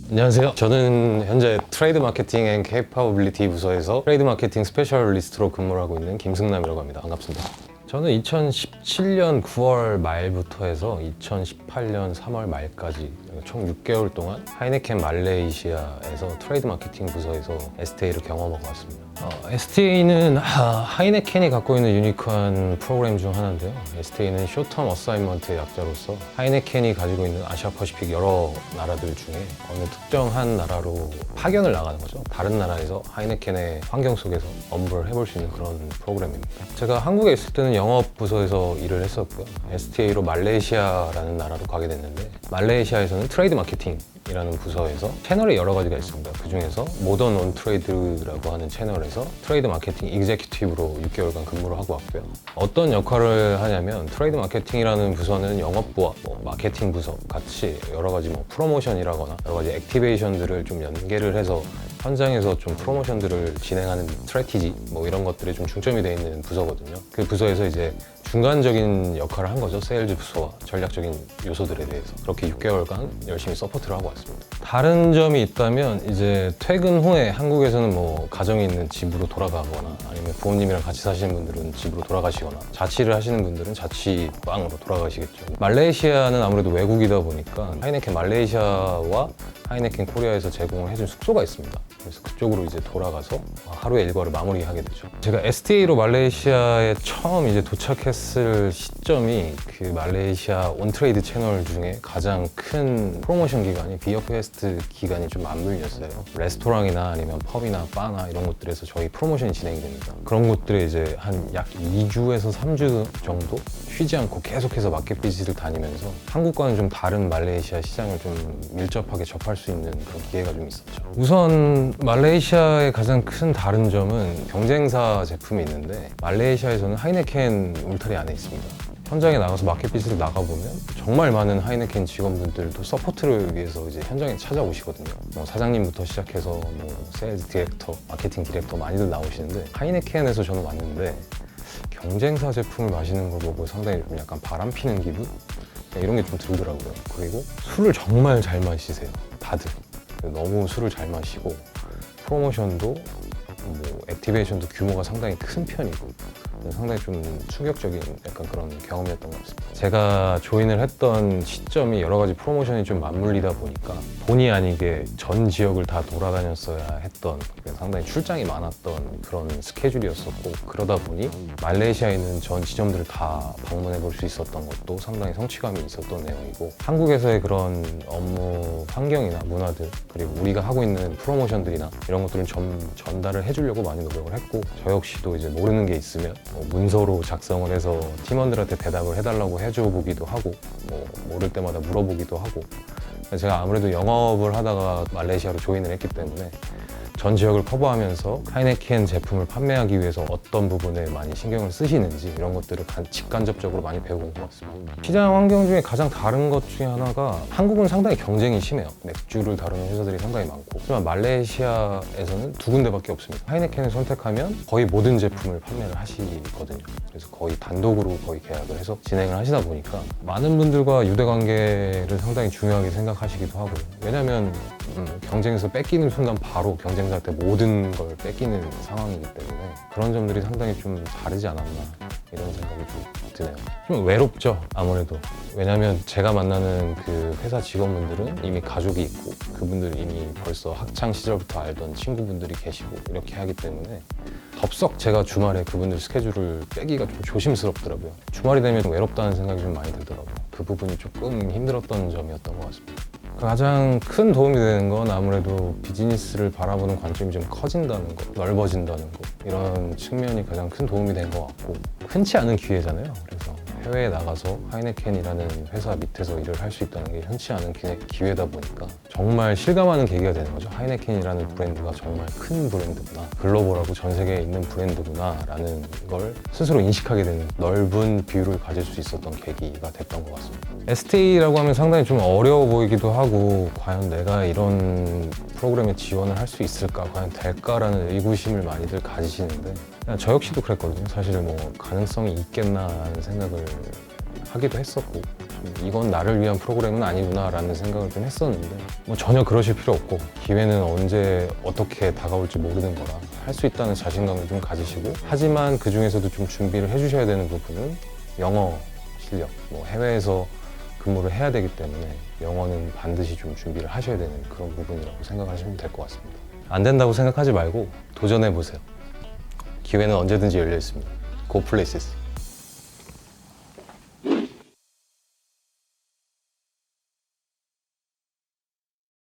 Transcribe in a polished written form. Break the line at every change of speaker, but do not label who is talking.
안녕하세요. 저는 현재 트레이드 마케팅 앤 케이퍼빌리티 부서에서 트레이드 마케팅 스페셜리스트로 근무를 하고 있는 김승남이라고 합니다. 반갑습니다. 저는 2017년 9월 말부터 해서 2018년 3월 말까지 총 6개월 동안 하이네켄 말레이시아에서 트레이드 마케팅 부서에서 STA를 경험하고 왔습니다. STA는 하이네켄이 갖고 있는 유니크한 프로그램 중 하나인데요. STA는 쇼텀 어사인먼트의 약자로서 하이네켄이 가지고 있는 아시아 퍼시픽 여러 나라들 중에 어느 특정한 나라로 파견을 나가는 거죠. 다른 나라에서 하이네켄의 환경 속에서 업무를 해볼 수 있는 그런 프로그램입니다. 제가 한국에 있을 때는 영업 부서에서 일을 했었고요. STA로 말레이시아라는 나라로 가게 됐는데, 말레이시아에서는 트레이드 마케팅 이라는 부서에서 채널이 여러 가지가 있습니다. 그 중에서 모던 온 트레이드라고 하는 채널에서 트레이드 마케팅 이그제큐티브로 6개월간 근무를 하고 왔고요. 어떤 역할을 하냐면, 트레이드 마케팅이라는 부서는 영업부와 마케팅 부서 같이 여러 가지 프로모션이라거나 여러 가지 액티베이션들을 좀 연계를 해서 현장에서 좀 프로모션들을 진행하는 스트래티지 이런 것들에 좀 중점이 되어 있는 부서거든요. 그 부서에서 이제 중간적인 역할을 한 거죠. 세일즈 부서와 전략적인 요소들에 대해서. 그렇게 6개월간 열심히 서포트를 하고 왔습니다. 다른 점이 있다면, 이제 퇴근 후에 한국에서는 가정이 있는 집으로 돌아가거나 아니면 부모님이랑 같이 사시는 분들은 집으로 돌아가시거나 자취를 하시는 분들은 자취방으로 돌아가시겠죠. 말레이시아는 아무래도 외국이다 보니까 하이네켄 말레이시아와 하이네켄 코리아에서 제공을 해준 숙소가 있습니다. 그래서 그쪽으로 이제 돌아가서 하루의 일과를 마무리하게 되죠. 제가 STA로 말레이시아에 처음 이제 도착했을 시점이 그 말레이시아 온트레이드 채널 중에 가장 큰 프로모션 기간이 비어페스트 기간이 좀 맞물렸어요. 레스토랑이나 아니면 펍이나 바나 이런 곳들에서 저희 프로모션이 진행이 됩니다. 그런 곳들에 이제 한 약 2주에서 3주 정도 쉬지 않고 계속해서 마켓 비즈를 다니면서 한국과는 좀 다른 말레이시아 시장을 좀 밀접하게 접할 수 있는 그런 기회가 좀 있었죠. 우선 말레이시아의 가장 큰 다른 점은 경쟁사 제품이 있는데, 말레이시아에서는 하이네켄 울타리 안에 있습니다. 현장에 나가서 마켓 비즈를 나가보면 정말 많은 하이네켄 직원분들도 서포트를 위해서 이제 현장에 찾아오시거든요. 사장님부터 시작해서 세일즈 디렉터, 마케팅 디렉터 많이들 나오시는데, 하이네켄에서 저는 왔는데 경쟁사 제품을 마시는 걸 보고 상당히 좀 약간 바람 피는 기분? 이런 게 좀 들더라고요. 그리고 술을 정말 잘 마시세요, 다들. 너무 술을 잘 마시고, 프로모션도 액티베이션도 규모가 상당히 큰 편이고, 상당히 좀 충격적인 약간 그런 경험이었던 것 같습니다. 제가 조인을 했던 시점이 여러 가지 프로모션이 좀 맞물리다 보니까 본의 아니게 전 지역을 다 돌아다녔어야 했던, 상당히 출장이 많았던 그런 스케줄이었었고, 그러다 보니 말레이시아에 있는 전 지점들을 다 방문해 볼 수 있었던 것도 상당히 성취감이 있었던 내용이고, 한국에서의 그런 업무 환경이나 문화들, 그리고 우리가 하고 있는 프로모션들이나 이런 것들을 전달을 해주려고 많이 노력을 했고, 저 역시도 이제 모르는 게 있으면 문서로 작성을 해서 팀원들한테 대답을 해달라고 해줘 보기도 하고, 모를 때마다 물어보기도 하고. 제가 아무래도 영업을 하다가 말레이시아로 조인을 했기 때문에 전 지역을 커버하면서 하이네켄 제품을 판매하기 위해서 어떤 부분에 많이 신경을 쓰시는지 이런 것들을 직간접적으로 많이 배운 것 같습니다. 시장 환경 중에 가장 다른 것 중에 하나가, 한국은 상당히 경쟁이 심해요. 맥주를 다루는 회사들이 상당히 많고, 하지만 말레이시아에서는 두 군데밖에 없습니다. 하이네켄을 선택하면 거의 모든 제품을 판매를 하시거든요. 그래서 거의 단독으로 거의 계약을 해서 진행을 하시다 보니까 많은 분들과 유대관계를 상당히 중요하게 생각하시기도 하고, 왜냐면 경쟁에서 뺏기는 순간 바로 경쟁자한테 모든 걸 뺏기는 상황이기 때문에 그런 점들이 상당히 좀 다르지 않았나, 이런 생각이 좀 드네요. 좀 외롭죠, 아무래도. 왜냐면 제가 만나는 그 회사 직원분들은 이미 가족이 있고, 그분들 이미 벌써 학창 시절부터 알던 친구분들이 계시고 이렇게 하기 때문에 덥석 제가 주말에 그분들 스케줄을 빼기가 좀 조심스럽더라고요. 주말이 되면 좀 외롭다는 생각이 좀 많이 들더라고요. 그 부분이 조금 힘들었던 점이었던 것 같습니다. 가장 큰 도움이 되는 건 아무래도 비즈니스를 바라보는 관점이 좀 커진다는 거, 넓어진다는 거, 이런 측면이 가장 큰 도움이 된 것 같고, 흔치 않은 기회잖아요. 그래서 해외에 나가서 하이네켄이라는 회사 밑에서 일을 할 수 있다는 게 흔치 않은 기회다 보니까 정말 실감하는 계기가 되는 거죠. 하이네켄이라는 브랜드가 정말 큰 브랜드구나, 글로벌하고 전 세계에 있는 브랜드구나 라는 걸 스스로 인식하게 되는 넓은 뷰를 가질 수 있었던 계기가 됐던 것 같습니다. STA라고 하면 상당히 좀 어려워 보이기도 하고, 과연 내가 이런 프로그램에 지원을 할 수 있을까, 과연 될까라는 의구심을 많이들 가지시는데, 저 역시도 그랬거든요. 사실 가능성이 있겠나 하는 생각을 하기도 했었고, 이건 나를 위한 프로그램은 아니구나 라는 생각을 좀 했었는데 뭐 전혀 그러실 필요 없고 기회는 언제 어떻게 다가올지 모르는 거라 할 수 있다는 자신감을 좀 가지시고 하지만 그 중에서도 좀 준비를 해주셔야 되는 부분은 영어 실력, 뭐 해외에서 근무를 해야 되기 때문에 영어는 반드시 좀 준비를 하셔야 되는 그런 부분이라고 생각하시면 될 것 같습니다. 안 된다고 생각하지 말고 도전해 보세요. 기회는 언제든지 열려 있습니다. Go places.